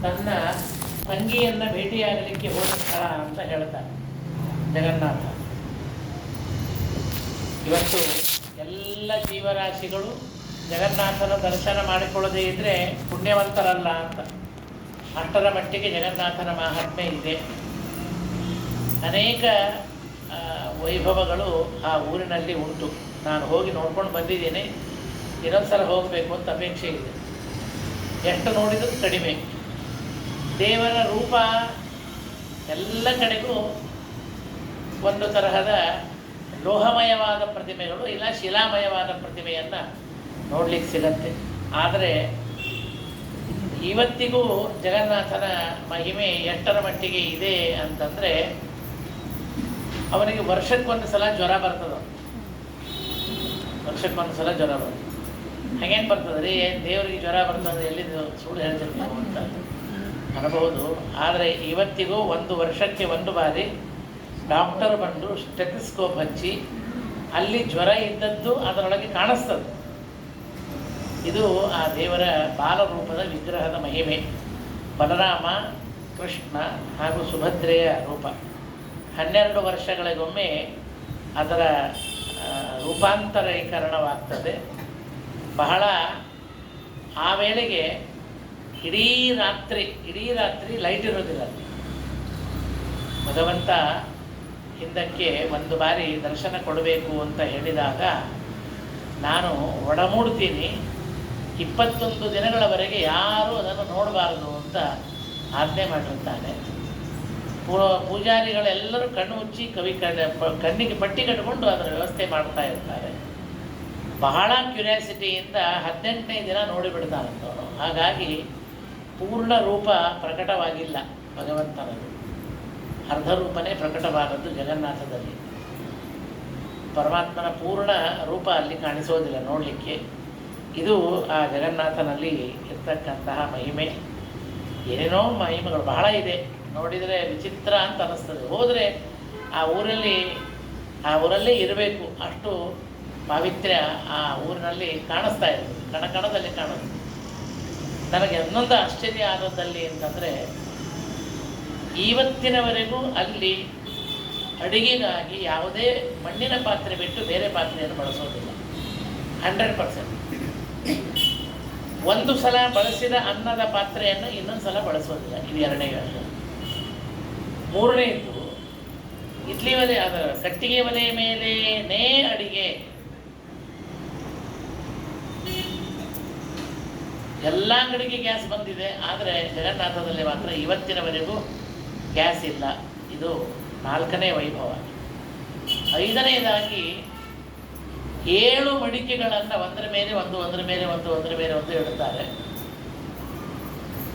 ತನ್ನ ತಂಗಿಯನ್ನು ಭೇಟಿಯಾಗಲಿಕ್ಕೆ ಹೋದ ಸ್ಥಳ ಅಂತ ಹೇಳ್ತಾರೆ ಜಗನ್ನಾಥ. ಇವತ್ತು ಎಲ್ಲ ಜೀವರಾಶಿಗಳು ಜಗನ್ನಾಥನ ದರ್ಶನ ಮಾಡಿಕೊಳ್ಳದೇ ಇದ್ದರೆ ಪುಣ್ಯವಂತರಲ್ಲ ಅಂತ, ಅಷ್ಟರ ಮಟ್ಟಿಗೆ ಜಗನ್ನಾಥನ ಮಹಾತ್ಮೆ ಇದೆ. ಅನೇಕ ವೈಭವಗಳು ಆ ಊರಿನಲ್ಲಿ ಉಂಟು. ನಾನು ಹೋಗಿ ನೋಡ್ಕೊಂಡು ಬಂದಿದ್ದೀನಿ, ಇನ್ನೊಂದು ಸಲ ಹೋಗಬೇಕು ಅಂತ ಅಪೇಕ್ಷೆ ಇದೆ. ಎಷ್ಟು ನೋಡಿದರೂ ಕಡಿಮೆ. ದೇವರ ರೂಪ ಎಲ್ಲ ಕಡೆಗೂ ಒಂದು ತರಹದ ಲೋಹಮಯವಾದ ಪ್ರತಿಮೆಗಳು ಇಲ್ಲ ಶಿಲಾಮಯವಾದ ಪ್ರತಿಮೆಯನ್ನು ನೋಡಲಿಕ್ಕೆ ಸಿಗತ್ತೆ. ಆದರೆ ಇವತ್ತಿಗೂ ಜಗನ್ನಾಥನ ಮಹಿಮೆ ಎಷ್ಟರ ಮಟ್ಟಿಗೆ ಇದೆ ಅಂತಂದರೆ, ಅವನಿಗೆ ವರ್ಷಕ್ಕೊಂದು ಸಲ ಜ್ವರ ಬರ್ತದೆ. ವರ್ಷಕ್ಕೊಂದು ಸಲ ಜ್ವರ ಬರ್ತದೆ. ಹಾಗೇನು ಬರ್ತದೆ ರೀ, ದೇವರಿಗೆ ಜ್ವರ ಬರ್ತದೆ, ಎಲ್ಲಿದ್ದು ಸುಳ್ಳು ಹೇಳ್ತಿರ್ತೀವಿ ಅಂತ ಅನ್ಬೋದು. ಆದರೆ ಇವತ್ತಿಗೂ ಒಂದು ವರ್ಷಕ್ಕೆ ಒಂದು ಬಾರಿ ಡಾಕ್ಟರ್ ಬಂದು ಸ್ಟೆಥಿಸ್ಕೋಪ್ ಹಚ್ಚಿ ಅಲ್ಲಿ ಜ್ವರ ಇದ್ದದ್ದು ಅದರೊಳಗೆ ಕಾಣಿಸ್ತದೆ. ಇದು ಆ ದೇವರ ಬಾಲರೂಪದ ವಿಗ್ರಹದ ಮಹಿಮೆ. ಬಲರಾಮ, ಕೃಷ್ಣ ಹಾಗೂ ಸುಭದ್ರೆಯ ರೂಪ 12 ವರ್ಷಗಳಿಗೊಮ್ಮೆ ಅದರ ರೂಪಾಂತರೀಕರಣವಾಗ್ತದೆ. ಬಹಳ ಆ ವೇಳೆಗೆ ಇಡೀ ರಾತ್ರಿ ಲೈಟ್ ಇರೋದಿಲ್ಲ. ಭಗವಂತ ಹಿಂದಕ್ಕೆ ಒಂದು ಬಾರಿ ದರ್ಶನ ಕೊಡಬೇಕು ಅಂತ ಹೇಳಿದಾಗ, ನಾನು ಒಡಮೂಡ್ತೀನಿ, 21 ದಿನಗಳವರೆಗೆ ಯಾರೂ ಅದನ್ನು ನೋಡಬಾರದು ಅಂತ ಆಜ್ಞೆ ಮಾಡಿರ್ತಾನೆ. ಪೂಜಾರಿಗಳೆಲ್ಲರೂ ಕಣ್ಣು ಮುಚ್ಚಿ ಕಣ್ಣಿಗೆ ಪಟ್ಟಿ ಕಟ್ಟಿಕೊಂಡು ಅದರ ವ್ಯವಸ್ಥೆ ಮಾಡ್ತಾ ಇರ್ತಾರೆ. ಬಹಳ ಕ್ಯೂರಿಯಾಸಿಟಿಯಿಂದ 18ನೇ ದಿನ ನೋಡಿಬಿಡ್ತಾನಂತವನು. ಹಾಗಾಗಿ ಪೂರ್ಣ ರೂಪ ಪ್ರಕಟವಾಗಿಲ್ಲ ಭಗವಂತನದು, ಅರ್ಧ ರೂಪನೇ ಪ್ರಕಟವಾದದ್ದು ಜಗನ್ನಾಥದಲ್ಲಿ. ಪರಮಾತ್ಮನ ಪೂರ್ಣ ರೂಪ ಅಲ್ಲಿ ಕಾಣಿಸೋದಿಲ್ಲ ನೋಡಲಿಕ್ಕೆ. ಇದು ಆ ಜಗನ್ನಾಥನಲ್ಲಿ ಇರ್ತಕ್ಕಂತಹ ಮಹಿಮೆ. ಏನೇನೋ ಮಹಿಮೆಗಳು ಬಹಳ ಇದೆ, ನೋಡಿದರೆ ವಿಚಿತ್ರ ಅಂತ ಅನ್ನಿಸ್ತದೆ. ಹೋದರೆ ಆ ಊರಲ್ಲೇ ಇರಬೇಕು, ಅಷ್ಟು ಪಾವಿತ್ರ್ಯ ಆ ಊರಿನಲ್ಲಿ ಕಾಣಿಸ್ತಾ ಇರ್ತದೆ, ಕಣಕಣದಲ್ಲಿ ಕಾಣುತ್ತೆ. ನನಗೆ ಇನ್ನೊಂದು ಆಶ್ಚರ್ಯ ಆದದ್ದಲ್ಲಿ ಅಂತಂದರೆ, ಇವತ್ತಿನವರೆಗೂ ಅಲ್ಲಿ ಅಡಿಗೆಗಾಗಿ ಯಾವುದೇ ಮಣ್ಣಿನ ಪಾತ್ರೆ ಬಿಟ್ಟು ಬೇರೆ ಪಾತ್ರೆಯನ್ನು ಬಳಸೋದಿಲ್ಲ. 100%. ಒಂದು ಸಲ ಬಳಸಿದ ಅನ್ನದ ಪಾತ್ರೆಯನ್ನು ಇನ್ನೊಂದು ಸಲ ಬಳಸೋದಿಲ್ಲ. ಇದು 2ನೇ ವರ್ಷ. 3ನೇದು ಇಡ್ಲಿ ಒಲೆ, ಅದರ ಕಟ್ಟಿಗೆ ಒಲೆ ಮೇಲೇನೇ ಅಡಿಗೆ. ಎಲ್ಲ ಕಡೆಗೆ ಗ್ಯಾಸ್ ಬಂದಿದೆ, ಆದರೆ ಜಗನ್ನಾಥದಲ್ಲಿ ಮಾತ್ರ ಇವತ್ತಿನವರೆಗೂ ಗ್ಯಾಸ್ ಇಲ್ಲ. ಇದು 4ನೇ ವೈಭವ. 5ನೇದಾಗಿ 7 ಮಡಿಕೆಗಳನ್ನು ಒಂದರ ಮೇಲೆ ಒಂದು ಇಡುತ್ತಾರೆ.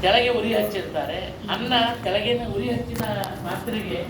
ಕೆಳಗೆ ಉರಿ ಹಚ್ಚಿರ್ತಾರೆ. ಅನ್ನ ಕೆಳಗಿನ ಉರಿ ಹಚ್ಚಿದ ಪಾತ್ರೆಗೆ